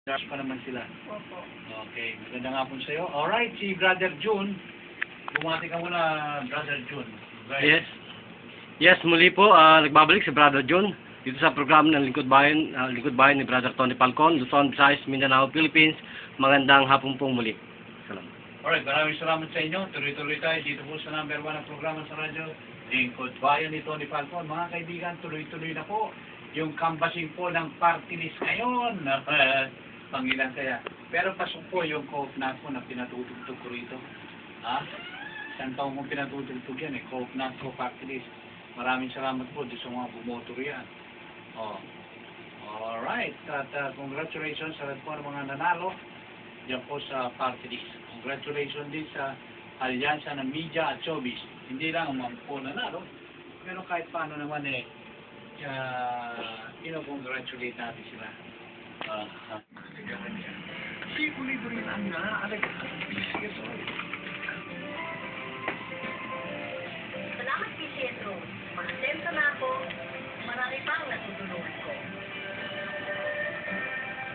Josh pa naman sila. Opo. Okay, maganda nga po sa'yo. Alright, si Brother June. Bumati ka muna, Brother June. Right. Yes. Yes, muli po, nagbabalik si Brother John dito sa program ng Lingkod Bayan ni Brother Tony Falcon, Luzon, Visayas, Mindanao, Philippines. Magandang hapon pong muli. Salamat. Alright, maraming salamat sa inyo. Tuloy-tuloy tayo dito po sa number 1 na programa sa radyo, Lingkod Bayan ni Tony Falcon. Mga kaibigan, tuloy-tuloy na po yung canvassing po ng party list ngayon. Pangilan kaya. Pero pasok po yung coke na po na pinatutugtog ko rito. Ha? Isang taong mong pinatutugtog yan coke na po party list. Maraming salamat po doon sa mga bumoto riyan. Oh. Alright. At congratulations sa lahat po ng mga nanalo diyan po sa party list. Congratulations din sa alyansa ng media at showbiz. Hindi lang ang mga po nanalo, pero kahit paano naman congratulate natin sila. Si Ulibre ang naaalagay sa PCSO. Salamat, PCSO. Masentro na ako. Marami pang natutulungan ko.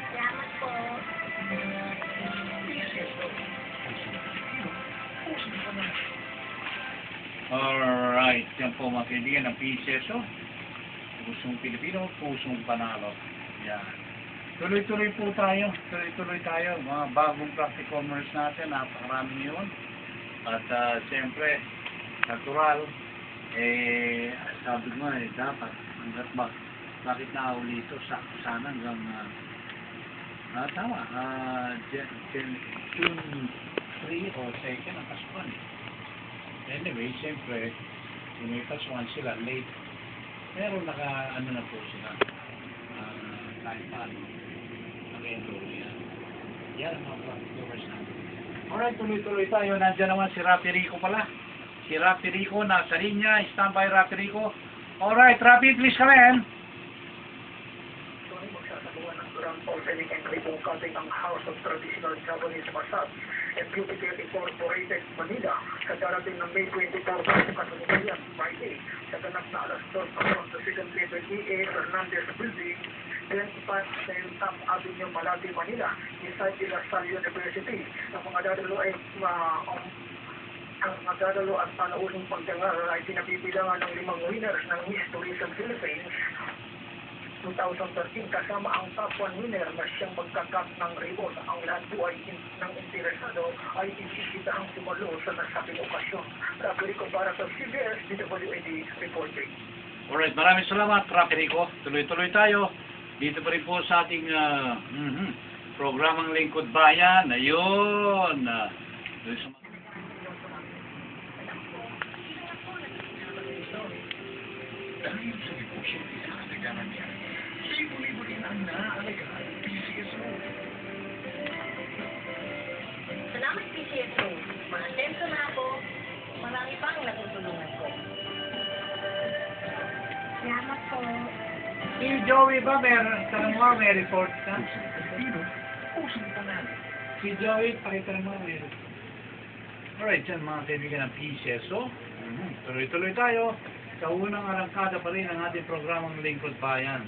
Salamat po. PCSO. Pusong pa na. Alright, yan po mga kaibigan ng PCSO. Pusong Pilipino, pusong panalo. Yan. Tuloy-tuloy po tayo. Tuloy-tuloy tayo. Mga bagong practicomers natin. Napakarami yun. At siyempre, natural. Sabi mo dapat. Hanggat bakit nauli ito? Sana hanggang tama. June 3 o 2 ang kasuhan. Anyway, siyempre, kung may kasuhan sila late. Pero naka-ano na po sila. Kahit paano. Nag-enroll yan. Yan ang mga practicovers natin. Alright, tuloy-tuloy tayo. Nandiyan naman si Rapi Rico pala. Si Rapi Rico nasa linya. Standby Rapi Rico. Alright, Rapi, please come in. Ito ay magsasabuhan ng Durang Pausanic and Ribong Cutting ang House of Traditional Japanese Massage and Beauty Care Incorporated, Manila sa darating ng May 24 sa Kasalukuyan, Friday, sa ganap na alas 2 across the second level E.A. Fernandez Building, 25 Top Avenue, Malati, Manila, inside de La Salle University. Ang mga dadalo ay ang magdadalo at panauling pagdangal ay pinabibilangan ng 5 winners ng Miss Tourism Philippines 2013 kasama ang top 1 winner na siyang magkakat ng ribbon. Ang lahat po ay ng interesado ay isisitahang sumalo sa nasabing okasyon. Rapi Rico para sa CBS DWAD reporting. Alright, maraming salamat, Rapi Rico. Tuloy-tuloy tayo. Dito pa rin po sa ating programang Lingkod Bayan. Ayun. Dahil sa negosyo sa kasagaran niya, si Ulibre ang naaalagay PCSO. Salamat, PCSO. Masentro na ako. Marami pang natutulungan ko. Salamat po. Si Joey ba may report ka? Pilipino, pusong panalo. Si Joey, pakita mo may report. Alright, yan mga kaibigan ng PCSO. Tuloy-tuloy tayo. Sa unang arangkada pa rin ang ating programang Lingkod Bayan.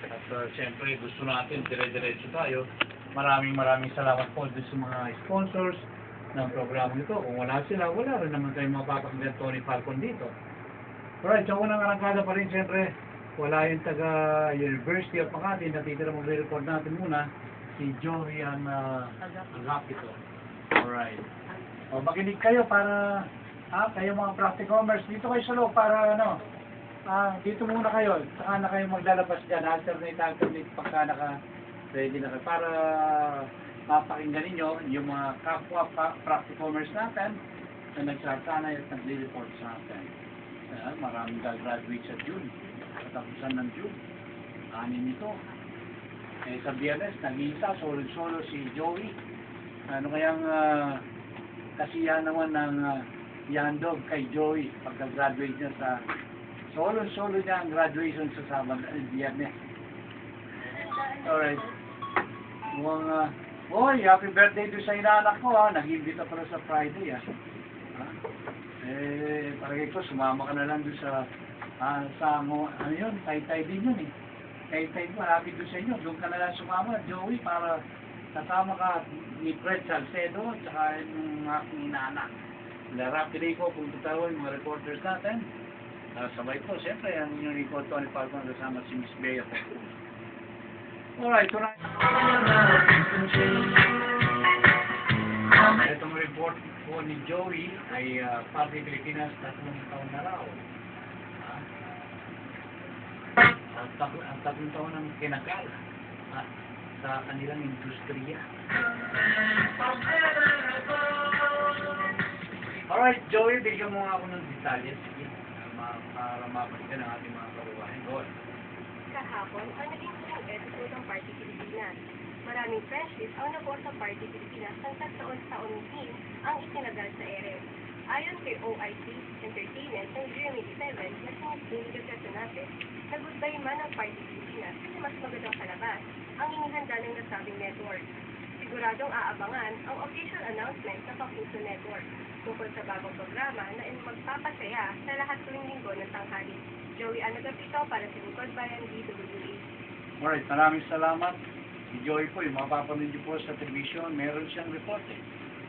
At siyempre gusto natin dire-diretso tayo. Maraming salamat po sa mga sponsors ng programang ito. Kung wala sila, wala rin naman tayong mapapakinggan Tony Falcon dito. Alright, sa unang arangkada pa rin siyempre wala yung taga University of Makati. Natitira mag-report natin muna si Joey Agapito. Alright. O makinig kayo para kayo mga practicomers, dito kayo sa loob para dito muna kayo, saka na kayo maglalabas dyan, alternate pagka ready na kayo, para mapakinggan ninyo yung mga kapwa practicomers natin na nagsasanay at nagre-report sa atin. Maraming graduate sa June, katapusan ng June, 6 nito. Sa Biyernes, nag-iisa, solo si Joey. Ano kayang kasiyahan naman ng Yandog kay Joey pagka-graduate niya sa solo niya ang graduation sa Sabado Biyernes. Alright. Happy birthday to sa inaanak ko nag-imbita pala sa Friday parang ko sumama ka na lang doon sa ano yun, tay din yun Kahit tayo marami doon sa inyo, doon ka na lang sumama, Joey, para Kasama ka ni Fred Salcedo, tsaka yung aking inaanak. Lara Pilico, kung tutawin, mga reporters natin. Sabay po, siyempre, ang inyong report Tony Falcon kasama si Miss Bea. Alright, tonight. Itong report po ni Joey ay Party Pilipinas 3 taon na raw. Ang 3 taon ng kinakal sa kanilang industriya. Alright, Joey, bigyan mo nga ako ng detalye. Sige, para mapalitan ang ating mga karubahin. Go on. Kahapon, ang naging unang episode ng Party Pilipinas. Maraming friendships ang nabuo sa Party Pilipinas hanggang taon-taon din ang itinagal sa ere. Ayon kay OIC Entertainment ng Jeremy 7 na sinigagato natin, nagoodbye man ang Party Pilipinas kasi mas magandang palabas ang inihanda ng nasabing network. Siguradong aabangan ang official announcement ng Kapuso Network tungkol sa bagong programa na magpapasaya sa lahat tuwing linggo ng tanghali. Joey Anagapito para sa Lingkod Bayan DWA. Alright, maraming salamat. Si Joey po, yung mapapanood niyo po sa television, meron siyang report eh.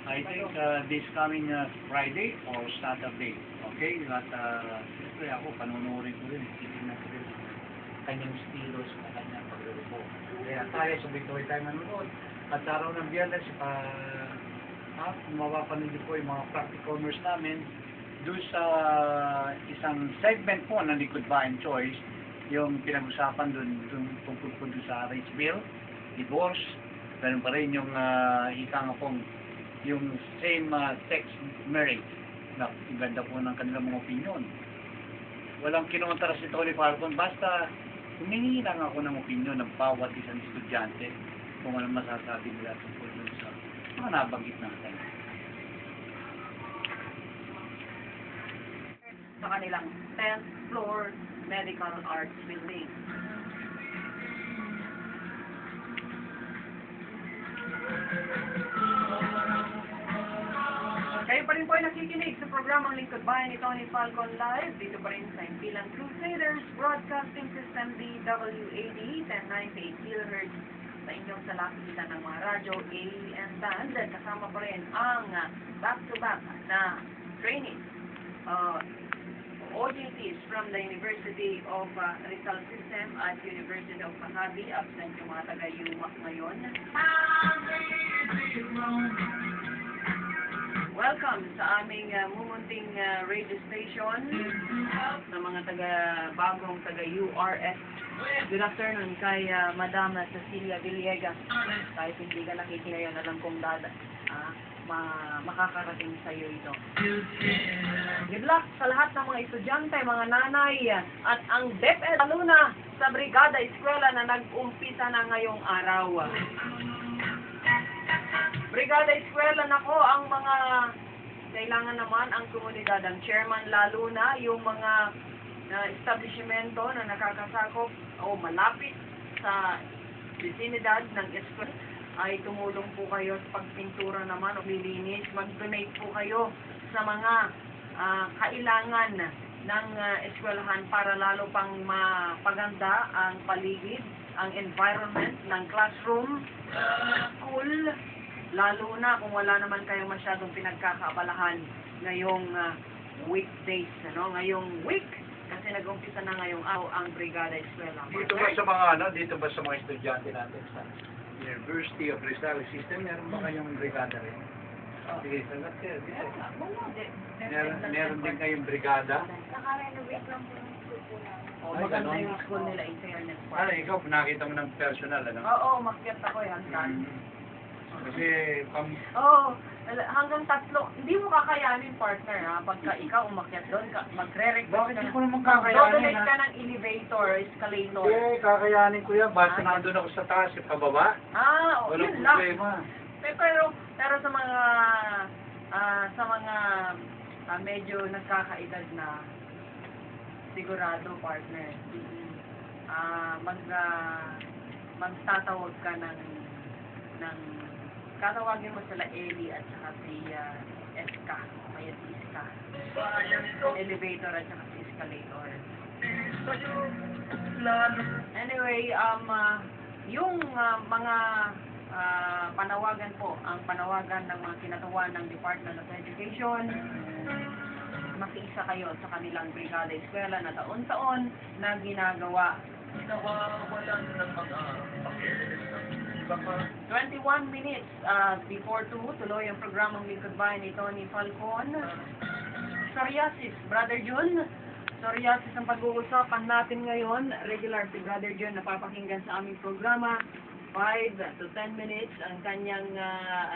I think this coming Friday or Saturday. Okay? At siyempre ako, panunurin ko rin. Titignan ko rin kanyang stilos na kanyang pag-report. Kaya tayo, sabay-sabay tayo manonood. At araw ng Biyernes, mapapanood niyo po yung mga practicomers namin doon sa isang segment po ng Likod Bayan Choice, yung pinag-usapan doon tungkol po doon sa race bill, divorce, ganun pa rin yung ika nga pong yung same sex marriage. Na, ganda po ng kanilang mga opinion. Walang kinontra si Tony Falcon, basta humingi lang ako ng opinion ng bawat isang estudyante kung anong masasabi nila tungkol doon sa mga nabanggit natin. Sa kanilang 10th floor medical arts building. Kayo pa rin po ay nakikinig sa programang Lingkod Bayan ni Tony Falcon Live. Dito pa rin sa Impilan Crusaders Broadcasting System DWAD 1098 kHz sa inyong salapitan ng mga radyo AM band. Kasama pa rin ang back-to-back na training OJTs from the University of Rizal System at University of Makati. Absent yung mga taga-UMAC ngayon. Welcome sa aming mumunting radio station sa mga bagong taga-URS. Good afternoon kay Madam Cecilia Villegas. Kahit hindi ka nakikinig ngayon, alam kong makakarating sa iyo ito. Good luck sa lahat ng mga estudyante, mga nanay, at ang DepEd, lalo na sa Brigada Eskwela na nag-umpisa na ngayong araw. Brigada Eskwela, nako, ang mga kailangan naman ang komunidad, ang chairman, lalo na yung mga establishmento na nakakasakop o malapit sa vicinidad ng eskwela, ay tumulong po kayo sa pagpintura naman o lilinis. Mag-donate po kayo sa mga kailangan ng eskwelahan para lalo pang mapaganda ang paligid, ang environment ng classroom, school, lalo na kung wala naman kayong masyadong pinagkakaabalahan ngayong weekdays, ngayong week, kasi nag-umpisa na ngayong araw ang Brigada Eskwela. Dito ba sa mga estudyante natin sa University of Rizal System, meron ba kayong brigada rin? Sige, salat kayo. Meron din kayong brigada? Naka-renovate lang po ng school po namin. Maganda yung school nila in fairness. Ikaw, nakita mo ng personal, Oo, makyat ako hanggang. Kasi, Hanggang 3. Hindi mo kakayanin, partner, ha? Pagka ikaw umakyat doon, magre-request bakit ka hindi ko naman kakayanin, donate ka ng elevator, escalator. Hindi, kakayanin ko yan. Basta nandun ako sa taas, pababa. Yun Walang lang. problema. Pero sa mga medyo nagkakaedad na, sigurado, partner, magtatawag ka ng katawagin mo sila Eli at saka si SK, may SK, elevator at saka si escalator. Anyway, yung mga panawagan po, ang panawagan ng mga kinatuwa ng Department of Education. Makiisa kayo sa kanilang brigada eskwela na taon-taon na ginagawa. Nawawalan ng mga papeles ng iba pa. 21 minutes before 2, tuloy ang programang Lingkod Bayan ni Tony Falcon. Psoriasis, Brother Jun. Psoriasis ang pag-uusapan natin ngayon. Regular si Brother Jun napapakinggan sa aming programa. 5 to 10 minutes ang kanyang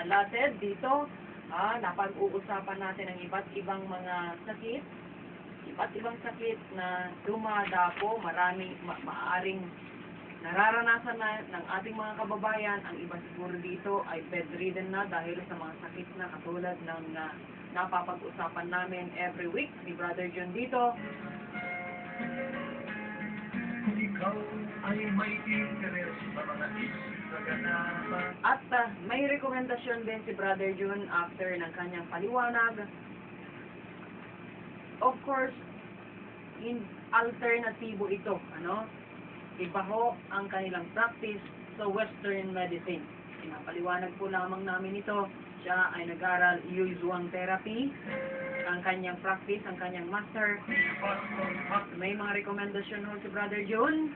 allotted dito. Napag-uusapan natin ang iba't ibang mga sakit. Iba't ibang sakit na dumadapo, maraming maaaring nararanasan na ng ating mga kababayan. Ang iba siguro dito ay bedridden na dahil sa mga sakit na katulad ng napapag-usapan namin every week ni Brother John dito. Kung ikaw ay may interes sa mga isip na ganapan. At may rekomendasyon din si Brother John after ng kanyang paliwanag. Of course, alternatibo ito, Iba ho ang kanilang practice sa Western medicine. Pinapaliwanag po lamang namin ito. Siya ay nag-aral Yuizhuang therapy. Ang kanyang practice, ang kanyang master. May mga rekomendasyon ho si Brother John.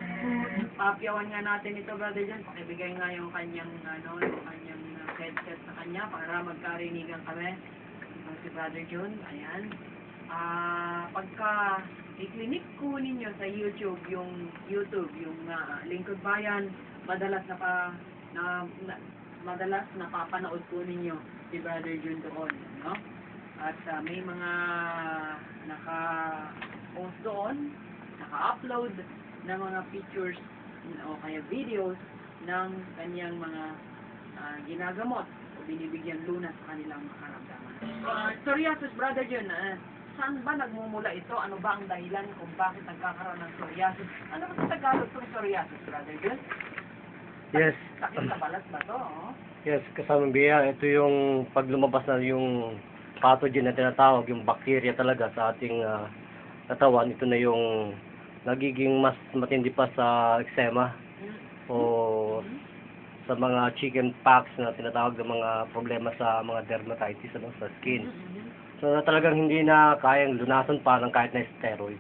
Papiyawan nga natin ito, Brother John. Pakibigay nga yung kanyang, yung kanyang headset sa kanya para magkarinigan kami. Si Brother John, ayan. Pagka i-clinic ko ninyo sa YouTube yung Lingkod Bayan, madalas napapanood po ninyo si Brother Jun doon, At may mga naka-post doon, naka-upload ng mga pictures o kaya videos ng kanyang mga ginagamot o binibigyan lunas sa kanilang makaramdaman. Psoriasis, Brother Jun, saan ba nagmumula ito? Ano ba ang dahilan kung bakit nagkakaroon ng psoriasis? Ano ba sa Tagalog itong psoriasis, Brother Jun? Yes. Sakit sa balat ba ito? Yes, kasamang biya, ito yung pag lumabas na yung pathogen na tinatawag, yung bacteria talaga sa ating katawan. Ito na yung nagiging mas matindi pa sa eczema o sa mga chicken pox na tinatawag ng mga problema sa mga dermatitis sa skin. So talagang hindi na kayang lunasan pa ng kahit na steroid.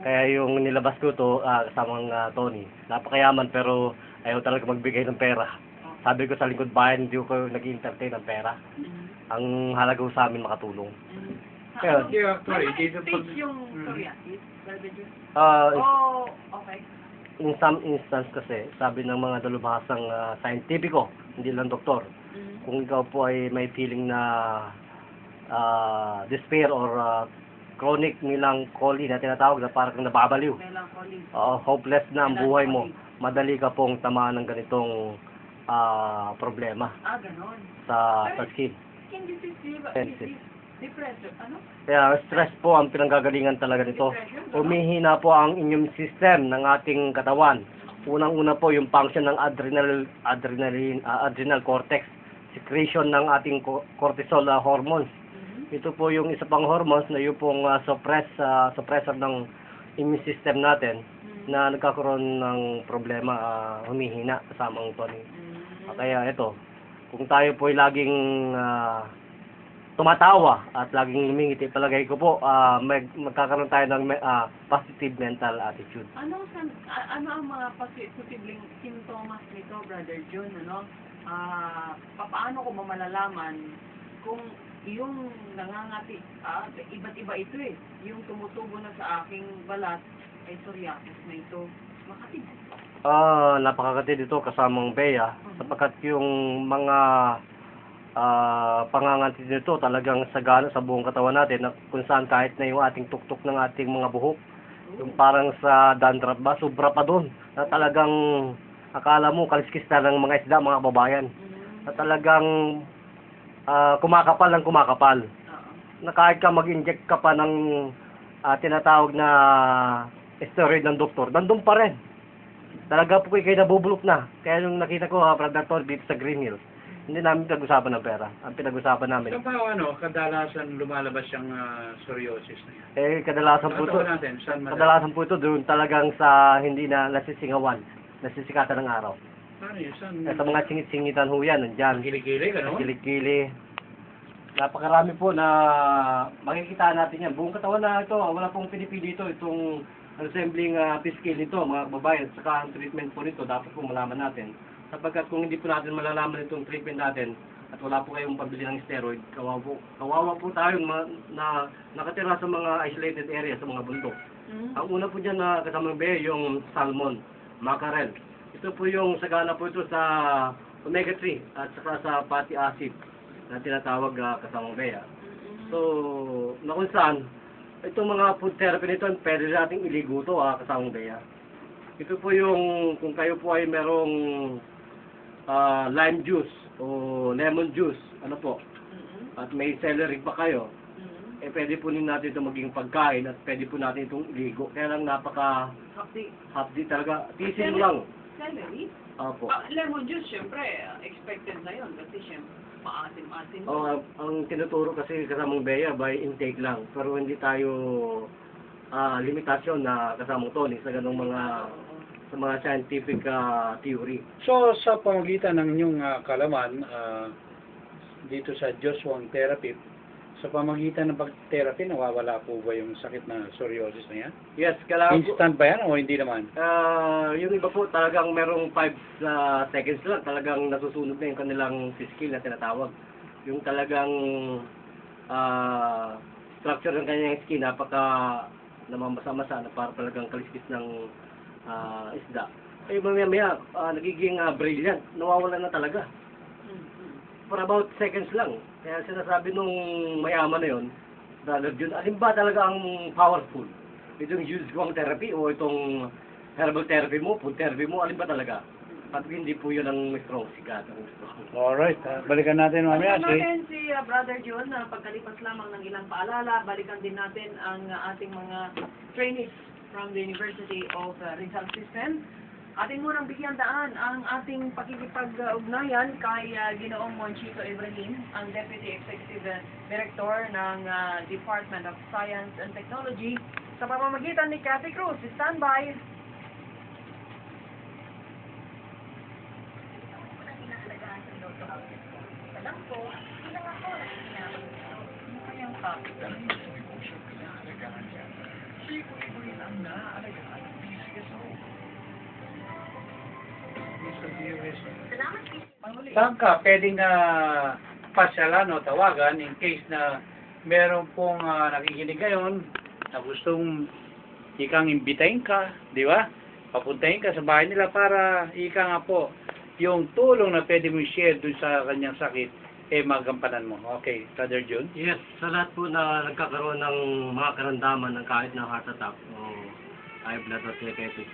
Kaya yung nilabas ko to kasamang Tony, napakayaman pero ayaw talaga magbigay ng pera. Sabi ko sa Lingkod Bayan, hindi ko nag-entertain ng pera. Ang halaga ko sa amin makatulong. Kaya, Dito stage yung psoriasis, Brother Jun? Okay. In some instance kasi, sabi ng mga dalubhasang scientifico, hindi lang doktor, kung ikaw po ay may feeling na despair or chronic melancholy na tinatawag na parang nababaliw. Melancholy. Hopeless na ang buhay mo. Madali ka pong tamaan ng ganitong problema Ganon. sa skin. Skin disease, Sensitive. depression, Kaya stress po ang pinanggagalingan talaga nito. Umihina po ang immune system ng ating katawan. Unang-una po yung function ng adrenal cortex, secretion ng ating cortisol hormones. Ito po yung isa pang hormones na yung pong suppressor ng immune system natin na nagkakaroon ng problema, humihina kasamang Tony. Kaya ito, kung tayo po ay laging tumatawa at laging lumingiti, palagay ko po magkakaroon tayo ng positive mental attitude. Ano ang mga posibleng sintomas nito, Brother Jun, paano ko ba malalaman kung yung nangangati, iba't iba ito yung tumutubo na sa aking balat ay psoriasis na ito, makatid. Napakakatid ito kasamang Bea, sapagkat yung mga pangangatid nito talagang sagana sa buong katawan natin, na kung saan kahit na yung ating tuktok ng ating mga buhok, yung parang sa dandruff ba, sobra pa doon, na talagang akala mo kaliskis na ng mga isda, mga kababayan, na talagang kumakapal ng kumakapal. Na kahit ka mag-inject ka pa ng tinatawag na steroid ng doktor, nandun pa rin. Talaga po kayo nabubulok na. Kaya nung nakita ko, Brother Tor, dito sa Green Hills, hindi namin pinag-usapan ng pera. Ang pinag-usapan namin. So paano, kadalasan lumalabas yung psoriasis na yan? Kadalasan po ito. Kadalasan po ito doon talagang sa hindi na nasisingawan, nasisikatan ng araw. Paano yun? Saan? Sa mga singit-singitan ho yan, nandyan. Kilikili, gano'n? Kilikili. Napakarami po na makikita natin yan. Buong katawan na ito, wala pong pinipili ito. Itong resembling fish scale nito, mga kababayan. Saka ang treatment po nito, dapat po malaman natin. Sapagkat kung hindi po natin malalaman itong treatment natin, at wala po kayong pabili ng steroid, kawawa po tayo na nakatira sa mga isolated area, sa mga bundok. Ang una po dyan na kasamang be, yung salmon, mackerel. Ito po yung sagana po ito sa omega-3 at saka sa fatty acid na tinatawag kasamang be. So, na kung saan, itong mga food therapy nito, pwede nating iligo ito kasamang be. Ito po yung, kung kayo po ay merong lime juice o lemon juice, ano po, at may celery pa kayo, pwede po natin ito maging pagkain at pwede po natin itong iligo. Kaya lang hapdi talaga. Tisin mo lang. Celery? Opo. Lemon juice, syempre, expected na yun. Kasi syempre, maasim-asim. Ang tinuturo kasi kasamang beya by intake lang. Pero hindi tayo limitasyon na kasamang tonic sa ganung sa mga scientific theory. So, sa pamagitan ng inyong kalaman, dito sa Joshua Therapy, sa pamagitan ng pag-therapy, nawawala po ba yung sakit na psoriasis na yan? Yes, kailangan po. Instant ba yan o hindi naman? Yung iba po talagang merong 5 seconds lang, talagang nasusunod na yung kanilang skill na tinatawag. Yung talagang structure ng kanyang skin, napaka namamasa-masa na para talagang kaliskis ng isda. Maya-maya, nagiging brilliant, nawawala na talaga. For about seconds lang. Kaya sinasabi nung mayaman na yun, Brother Jun, alin ba talaga ang powerful? Itong Joshua therapy o itong herbal therapy mo, food therapy mo, alin ba talaga? At hindi po yun ang strong sigat. Alright, balikan natin mamaya. Balikan natin si Brother Jun na pagkalipas lamang ng ilang paalala, balikan din natin ang ating mga trainees from the University of Rizal System. Atin munang bigyan daan ang ating pakikipag-ugnayan kay Ginoong Monchito Ibrahim, ang Deputy Executive Director ng Department of Science and Technology, sa pamamagitan ni Cathy Cruz. Stand by. Saan ka pwedeng pasyalan o tawagan in case na meron pong nakikinig ngayon na gustong ikang imbitahin ka, di ba? Papuntahin ka sa bahay nila para ika nga po yung tulong na pwede mo share dun sa kanyang sakit, magampanan mo. Okay, Brother Jun? Yes, sa lahat po na nagkakaroon ng mga karamdaman ng kahit na heart attack o high blood or diabetes,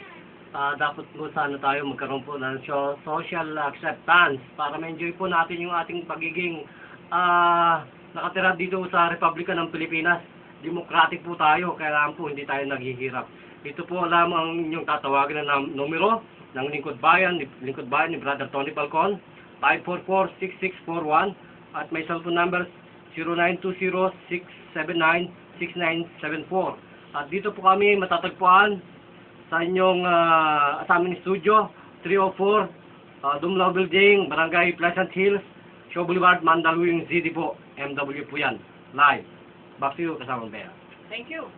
dapat po sana tayo magkaroon po ng social acceptance para ma-enjoy po natin yung ating pagiging nakatira dito sa Republika ng Pilipinas. Democratic po tayo, kailangan po hindi tayo naghihirap. Ito po lamang yung tatawagin na numero ng Lingkod Bayan ni Brother Tony Falcon, 544-6641 at may cellphone number 0920-679-6974. At dito po kami matatagpuan sa inyong sa aming studio 304 Dumlao Building, Barangay Pleasant Hills, Shaw Boulevard, Mandaluyong City po. MW po yan. Live. Back to you, kasamang Bea. Thank you.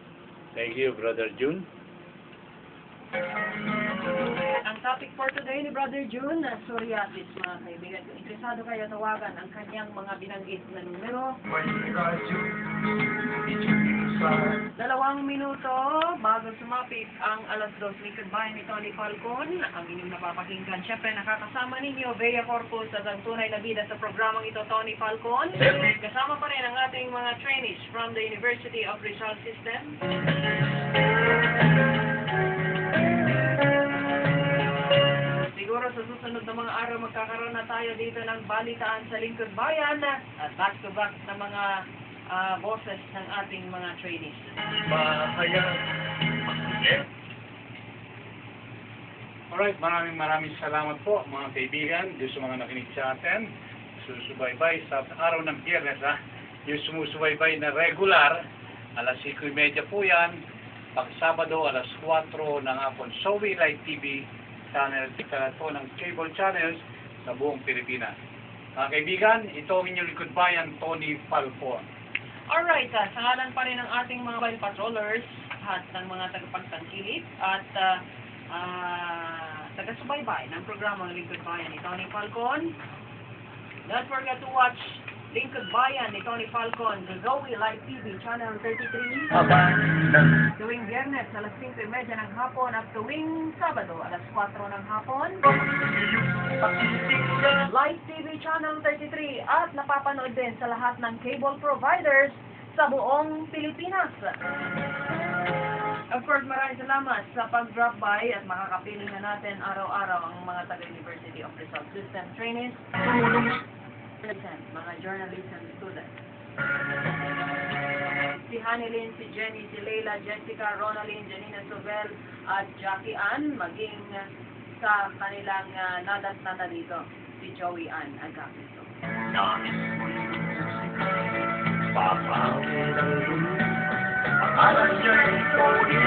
Thank you, Brother Jun. Ang topic for today ni Brother Jun, psoriasis, mga kaibigan. Kung interesado kayo, tawagan ang kanyang mga binanggit na numero. 2 minuto bago sumapit ang alas 2. Lingkod Bayan ni Tony Falcon. Ang inyong napapakinggan. Siyempre, nakakasama ninyo, Bea Corpus, at ang tunay na bida sa programang ito, Tony Falcon. Kasama pa rin ang ating mga trainees from the University of Rizal System. Siguro sa susunod na mga araw magkakaroon na tayo dito ng balitaan sa Lingkod Bayan at back-to-back na mga bosses ng ating mga trainees. Alright, maraming salamat po mga kaibigan, doon sa mga nakinig sa atin, susubaybay sa araw ng Biyernes, yung sumusubaybay na regular, alas 5:30 po yan, pag Sabado, alas 4 ng hapon, Sowi Light TV, channels, sa lahat po ng cable channels sa buong Pilipinas. Mga kaibigan, ito ang inyong likod bayan, Tony Falcon. Alright, sa ngalan pa rin ng ating mga mobile patrollers at ng mga tagapagtangkilik at taga-subaybay ng programang Lingkod Bayan ni Tony Falcon. Don't forget to watch Lingkod Bayan ni Tony Falcon, the Zoe Live TV, Channel 33. Tuwing Biyernes, alas 5:30 ng hapon at tuwing Sabado, alas 4 ng hapon. Live TV Channel 33 at napapanood din sa lahat ng cable providers sa buong Pilipinas. Of course, maraming salamat sa pag-drop by at makakapiling na natin araw-araw ang mga taga-University of Rizal System trainees, mga journalism students. Si Hanilyn, si Jenny, si Leila, Jessica, Ronaline, Janina Sobel, at Jackie Ann, maging sa kanilang nadat-nata dito, si Joey Ann Agapito.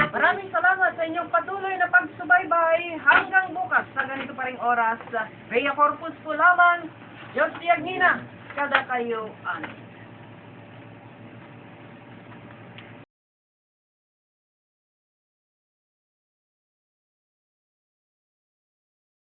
Maraming salamat sa inyong patuloy na pagsubaybay hanggang bukas sa ganito pa ring oras. Bea Corpus po lamang, Diyos Tiagnina, kada kayo anin.